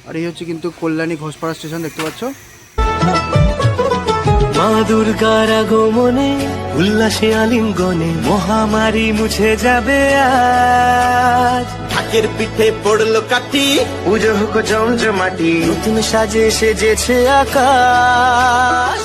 আর এই হচ্ছে কিন্তু কল্যাণী ঘোষপাড়া স্টেশন, দেখতে পাচ্ছ। মা দুর্গার আগমনে উল্লাসে আলিঙ্গনে মহামারী মুছে যাবে আজ। ঢাকের পিঠে পড়লো কাঠি, পুজো হোক জমজমাটি, নতুন সাজে সেজেছে আকাশ।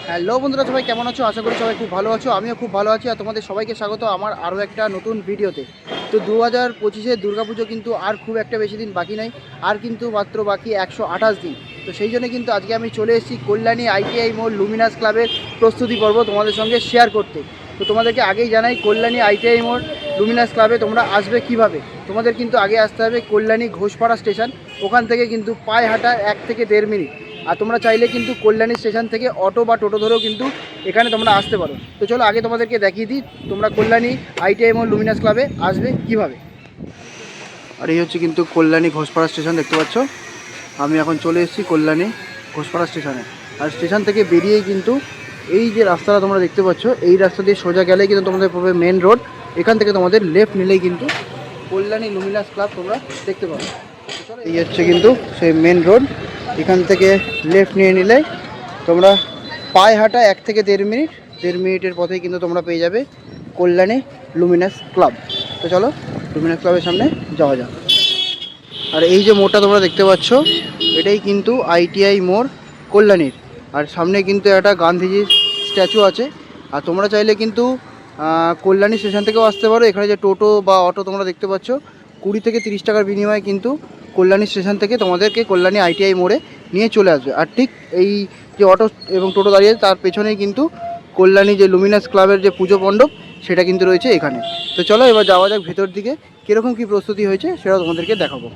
হ্যালো বন্ধুরা, সবাই কেমন আছো? আশা করি সবাই খুব ভালো আছো। আমিও খুব ভালো আছি। আর তোমাদের সবাইকে স্বাগত আমার আরও একটা নতুন ভিডিওতে। তো 2025 দুর্গাপুজো কিন্তু আর খুব একটা বেশি দিন বাকি নাই, আর কিন্তু মাত্র বাকি 128 দিন। তো সেই জন্য কিন্তু আজকে আমি চলে এসেছি কল্যাণী ITI মোড় লুমিনাস ক্লাবের প্রস্তুতি পর্ব তোমাদের সঙ্গে শেয়ার করতে। তো তোমাদেরকে আগেই জানাই, কল্যাণী ITI মোড় লুমিনাস ক্লাবে তোমরা আসবে কিভাবে। তোমাদের কিন্তু আগে আসতে হবে কল্যাণী ঘোষপাড়া স্টেশন, ওখান থেকে কিন্তু পায়ে হাঁটা 1 থেকে 1.5 মিনিট। আর তোমরা চাইলে কিন্তু কল্যাণী স্টেশন থেকে অটো বা টোটো ধরেও কিন্তু এখানে তোমরা আসতে পারো। তো চলো আগে তোমাদেরকে দেখিয়ে দিই তোমরা কল্যাণী ITI মোড় লুমিনাস ক্লাবে আসবে কিভাবে। আর এই হচ্ছে কিন্তু কল্যাণী ঘোষপাড়া স্টেশন, দেখতে পাচ্ছ। আমি এখন চলে এসেছি কল্যাণী ঘোষপাড়া স্টেশনে। আর স্টেশন থেকে বেরিয়েই কিন্তু এই যে রাস্তাটা তোমরা দেখতে পাচ্ছ, এই রাস্তা দিয়ে সোজা গেলেই কিন্তু তোমাদের পড়বে মেন রোড। এখান থেকে তোমাদের লেফট নিলেই কিন্তু কল্যাণী লুমিনাস ক্লাব তোমরা দেখতে পাবে। এই হচ্ছে কিন্তু সেই মেন রোড। এখান থেকে লেফট নিয়ে নিলে তোমরা পায়ে হাঁটা 1 থেকে 1.5 মিনিটের পথেই কিন্তু তোমরা পেয়ে যাবে কল্যাণী লুমিনাস ক্লাব। তো চলো লুমিনাস ক্লাবের সামনে যাওয়া যাক। আর এই যে মোড়টা তোমরা দেখতে পাচ্ছ, এটাই কিন্তু ITI মোড় কল্যাণীর। আর সামনে কিন্তু একটা গান্ধীজির স্ট্যাচু আছে। আর তোমরা চাইলে কিন্তু কল্যাণী স্টেশন থেকেও আসতে পারো। এখানে যে টোটো বা অটো তোমরা দেখতে পাচ্ছ, 20 থেকে 30 টাকার বিনিময়ে কিন্তু কল্যাণী স্টেশন থেকে তোমাদেরকে কল্যাণী ITI মোড়ে নিয়ে চলে আসবে। আর ঠিক এই যে অটো এবং টোটো দাঁড়িয়ে তার পেছনেই কিন্তু কল্যাণী যে লুমিনাস ক্লাবের যে পুজো মণ্ডপ, সেটা কিন্তু রয়েছে এখানে। তো চলো এবার যাওয়া যাক ভেতর দিকে, কীরকম কী প্রস্তুতি হয়েছে সেটাও তোমাদেরকে দেখাবো।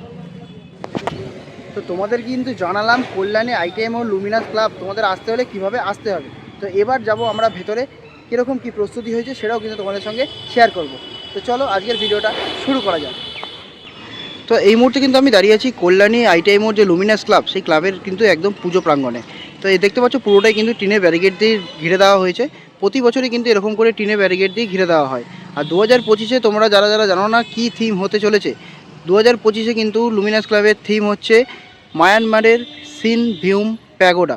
তো তোমাদের কিন্তু জানালাম কল্যাণী ITI মোড় লুমিনাস ক্লাব তোমাদের আসতে হলে কিভাবে আসতে হবে। তো এবার যাব আমরা ভেতরে, কীরকম কী প্রস্তুতি হয়েছে সেটাও কিন্তু তোমাদের সঙ্গে শেয়ার করব। তো চলো আজকের ভিডিওটা শুরু করা যাক। তো এই মুহূর্তে কিন্তু আমি দাঁড়িয়ে আছি কল্যাণী ITI মোড় যে লুমিনাস ক্লাব, সেই ক্লাবের কিন্তু একদম পুজো প্রাঙ্গণে। তো এই দেখতে পাচ্ছ পুরোটাই কিন্তু টিনের ব্যারিকেড দিয়ে ঘিরে দেওয়া হয়েছে। প্রতি বছরই কিন্তু এরকম করে টিনের ব্যারিকেড দিয়ে ঘিরে দেওয়া হয়। আর 2025-এ তোমরা যারা যারা জানো না কী থিম হতে চলেছে, 2025-এ কিন্তু লুমিনাস ক্লাবের থিম হচ্ছে মায়ানমারের সিন ভিউম প্যাগোডা।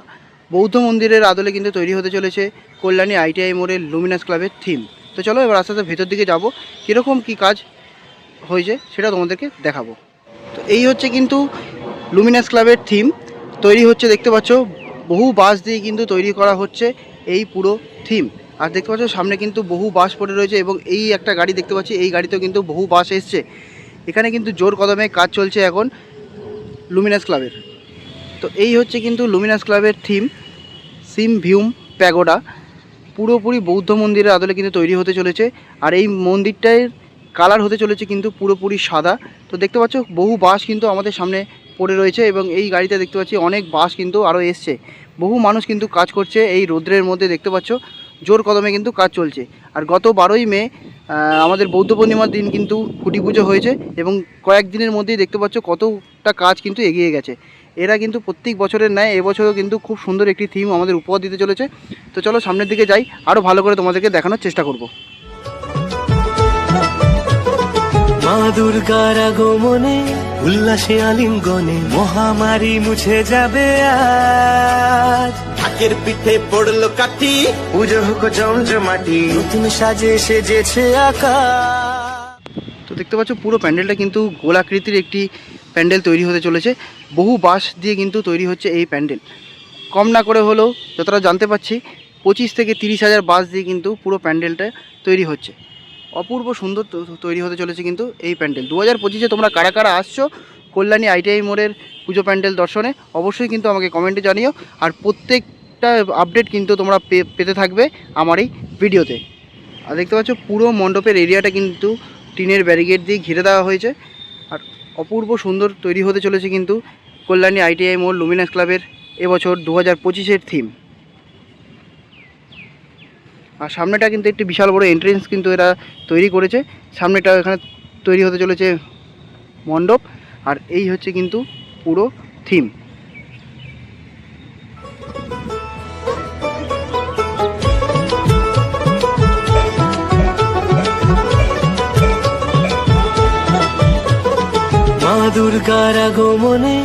বৌদ্ধ মন্দিরের আদলে কিন্তু তৈরি হতে চলেছে কল্যাণী ITI মোড়ের লুমিনাস ক্লাবের থিম। তো চলো এবার আস্তে আস্তে ভেতর দিকে যাবো, কীরকম কী কাজ হয়েছে সেটা তোমাদেরকে দেখাবো। তো এই হচ্ছে কিন্তু লুমিনাস ক্লাবের থিম তৈরি হচ্ছে, দেখতে পাচ্ছ বহু বাঁশ দিয়ে কিন্তু তৈরি করা হচ্ছে এই পুরো থিম। আর দেখতে পাচ্ছ সামনে কিন্তু বহু বাঁশ পড়ে রয়েছে এবং এই একটা গাড়ি দেখতে পাচ্ছি, এই গাড়িতেও কিন্তু বহু বাঁশ এসছে। এখানে কিন্তু জোর কদমে কাজ চলছে এখন লুমিনাস ক্লাবের। তো এই হচ্ছে কিন্তু লুমিনাস ক্লাবের থিম সিম ভিউম প্যাগোডা, পুরোপুরি বৌদ্ধ মন্দিরের আদলে কিন্তু তৈরি হতে চলেছে। আর এই মন্দিরটার কালার হতে চলেছে কিন্তু পুরোপুরি সাদা। তো দেখতে পাচ্ছ বহু বাঁশ কিন্তু আমাদের সামনে পড়ে রয়েছে এবং এই গাড়িতে দেখতে পাচ্ছি অনেক বাঁশ কিন্তু আরও এসছে। বহু মানুষ কিন্তু কাজ করছে এই রৌদ্রের মধ্যে, দেখতে পাচ্ছ জোর কদমে কিন্তু কাজ চলছে। আর গত 12ই মে আমাদের বৌদ্ধ পূর্ণিমার দিন কিন্তু খুঁটি পুজো হয়েছে এবং কয়েকদিনের মধ্যেই দেখতে পাচ্ছ কতটা কাজ কিন্তু এগিয়ে গেছে। এরা কিন্তু প্রত্যেক বছরের ন্যায় এবছরও কিন্তু খুব সুন্দর একটি থিম আমাদের উপহার দিতে চলেছে। তো চলো সামনের দিকে যাই, আরও ভালো করে তোমাদেরকে দেখানোর চেষ্টা করব। মা দুর্গার আগমনে উল্লাসে আলিঙ্গনে মহামারী মুছে যাবে আজ। ঢাকের পিঠে পড়লো কাঠি, পুজো হোক জমজমাটি, নতুন সাজে সেজেছে আকাশ। তো দেখতে পাচ্ছ পুরো প্যান্ডেলটা কিন্তু গোলাকৃতির একটি প্যান্ডেল তৈরি হতে চলেছে। বহু বাঁশ দিয়ে কিন্তু তৈরি হচ্ছে এই প্যান্ডেল। কম না করে হলেও যতটা জানতে পারছি 25 থেকে 30 হাজার বাঁশ দিয়ে কিন্তু পুরো প্যান্ডেলটা তৈরি হচ্ছে। অপূর্ব সুন্দর তৈরি হতে চলেছে কিন্তু এই প্যান্ডেল। 2025-এ তোমরা কারা কারা আসছো কল্যাণী ITI মোড়ের পুজো প্যান্ডেল দর্শনে অবশ্যই কিন্তু আমাকে কমেন্টে জানিও। আর প্রত্যেকটা আপডেট কিন্তু তোমরা পেতে থাকবে আমার এই ভিডিওতে। আর দেখতে পাচ্ছ পুরো মণ্ডপের এরিয়াটা কিন্তু টিনের ব্যারিকেড দিয়ে ঘিরে দেওয়া হয়েছে। আর অপূর্ব সুন্দর তৈরি হতে চলেছে কিন্তু কল্যাণী ITI মোড় লুমিনাস ক্লাবের এবছর 2025-এর থিম। আর সামনেটা কিন্তু একটি বিশাল বড় এন্ট্রেন্স কিন্তু এরা তৈরি করেছে। সামনেটা এখানে তৈরি হতে চলেছে মণ্ডপ। আর এই হচ্ছে কিন্তু পুরো থিম। দুর্গার আগমনে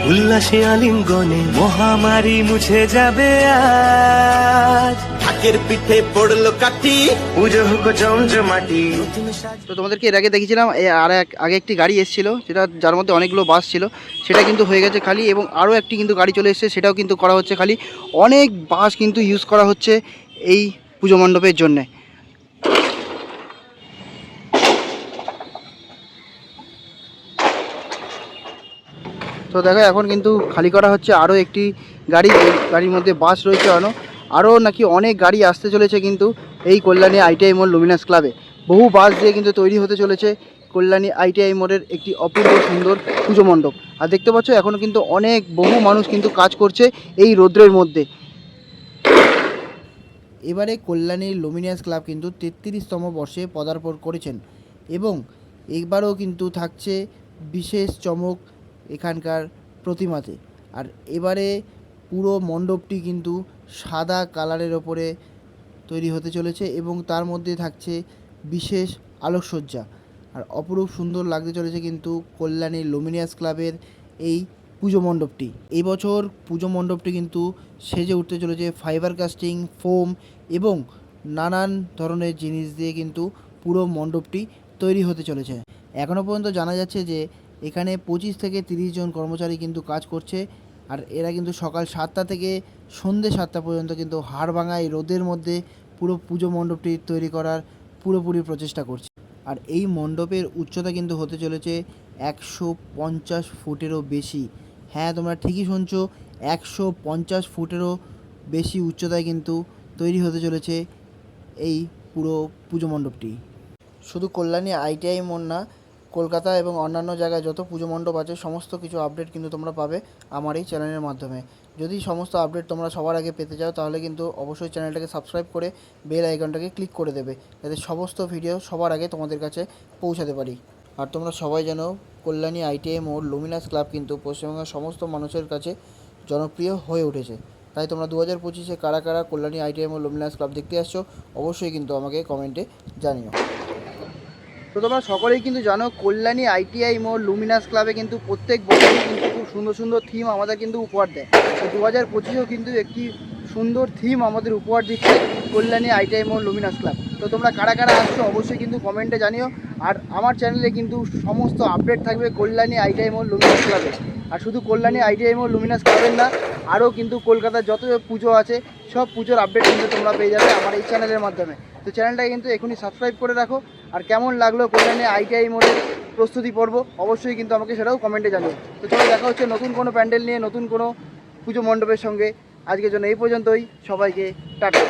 উল্লাসে আলিঙ্গনে মহামারী মুছে যাবে আজ ঢাকের পিঠে পড়লো কাঠি পুজো হোক জমজমাটি। তো তোমাদেরকে এর আগে দেখিয়েছিলাম আগে একটি গাড়ি এসেছিল, যেটা যার মধ্যে অনেকগুলো বাস ছিল, সেটা কিন্তু হয়ে গেছে খালি, এবং আরও একটি কিন্তু গাড়ি চলে এসেছে, সেটাও কিন্তু করা হচ্ছে খালি। অনেক বাস কিন্তু ইউজ করা হচ্ছে এই পুজো মণ্ডপের জন্যে। তো দেখো এখন কিন্তু খালি করা হচ্ছে আরও একটি গাড়ি, গাড়ির মধ্যে বাস রয়েছে আরও নাকি অনেক গাড়ি আসতে চলেছে কিন্তু এই কল্যাণী আইটিআই মোড় লুমিনাস ক্লাবে। বহু বাস দিয়ে কিন্তু তৈরি হতে চলেছে কল্যাণী আইটিআই মোড়ের একটি অপূর্ব সুন্দর পুজো মণ্ডপ। আর দেখতে পাচ্ছ এখনও কিন্তু বহু মানুষ কিন্তু কাজ করছে এই রৌদ্রের মধ্যে। এবারে কল্যাণীর লুমিনাস ক্লাব কিন্তু 33তম বর্ষে পদার্পণ করেছেন, এবং এবারও কিন্তু থাকছে বিশেষ চমক এখানকার প্রতিমাতে। আর এবারে পুরো মণ্ডপটি কিন্তু সাদা কালারের ওপরে তৈরি হতে চলেছে, এবং তার মধ্যে থাকছে বিশেষ আলোকসজ্জা। আর অপরূপ সুন্দর লাগতে চলেছে কিন্তু কল্যাণী লুমিনাস ক্লাবের এই পুজো মণ্ডপটি। এই বছর পুজো মণ্ডপটি কিন্তু সেজে উঠতে চলেছে ফাইবার কাস্টিং, ফোম এবং নানান ধরনের জিনিস দিয়ে কিন্তু পুরো মণ্ডপটি তৈরি হতে চলেছে। এখনও পর্যন্ত জানা যাচ্ছে যে এখানে 25 থেকে 30 জন কর্মচারী কিন্তু কাজ করছে, আর এরা কিন্তু সকাল 7টা থেকে সন্ধ্যে 7টা পর্যন্ত কিন্তু হাড়ভাঙা এই রোদের মধ্যে পুরো পুজো মণ্ডপটি তৈরি করার পুরোপুরি প্রচেষ্টা করছে। আর এই মণ্ডপের উচ্চতা কিন্তু হতে চলেছে 150 ফুটেরও বেশি। হ্যাঁ, তোমরা ঠিকই শুনছো, 150 ফুটেরও বেশি উচ্চতায় কিন্তু তৈরি হতে চলেছে এই পুরো পুজো মণ্ডপটি। শুধু কল্যাণী আইটিআই মোড় না, কলকাতা এবং অন্যান্য জায়গায় যত পুজো মণ্ডপ আছে সমস্ত কিছু আপডেট কিন্তু তোমরা পাবে আমার এই চ্যানেলের মাধ্যমে। যদি সমস্ত আপডেট তোমরা সবার আগে পেতে চাও তাহলে কিন্তু অবশ্যই চ্যানেলটাকে সাবস্ক্রাইব করে বেল আইকনটাকে ক্লিক করে দেবে, যাতে সমস্ত ভিডিও সবার আগে তোমাদের কাছে পৌঁছাতে পারি। আর তোমরা সবাই জানো কল্যাণী আইটিআই মোড় লুমিনাস ক্লাব কিন্তু পশ্চিমবঙ্গের সমস্ত মানুষের কাছে জনপ্রিয় হয়ে উঠেছে। তাই তোমরা 2025-এ কারা কারা কল্যাণী আইটিআই মোড় লুমিনাস ক্লাব দেখতে আসছো অবশ্যই কিন্তু আমাকে কমেন্টে জানিও। তো তোমরা সকলেই কিন্তু জানো কল্যাণী আইটিআই মোড় লুমিনাস ক্লাবে কিন্তু প্রত্যেক বছরই কিন্তু খুব সুন্দর সুন্দর থিম আমাদের কিন্তু উপহার দেয়। তো 2025-এও কিন্তু একটি সুন্দর থিম আমাদের উপহার দিচ্ছে কল্যাণী আইটিআই মোড় লুমিনাস ক্লাব। তো তোমরা কারা কারা আসছো অবশ্যই কিন্তু কমেন্টে জানিও। আর আমার চ্যানেলে কিন্তু সমস্ত আপডেট থাকবে কল্যাণী আইটিআই মোড় লুমিনাস ক্লাবে। আর শুধু কল্যাণী আইটিআই মোড় লুমিনাস ক্লাবের না, আরও কিন্তু কলকাতার যত পুজো আছে সব পুজোর আপডেট কিন্তু তোমরা পেয়ে যাবে আমার এই চ্যানেলের মাধ্যমে। তো চ্যানেলটাকে কিন্তু এখনই সাবস্ক্রাইব করে রাখো। আর কেমন লাগলো কল্যাণী আইটিআই মোড়ের প্রস্তুতি পর্ব অবশ্যই কিন্তু আমাকে সেটাও কমেন্টে জানিও। তো চলো দেখা হচ্ছে নতুন কোনো প্যান্ডেল নিয়ে, নতুন কোনো পুজো মণ্ডপের সঙ্গে। আজকের জন্য এই পর্যন্তই, সবাইকে টাটা।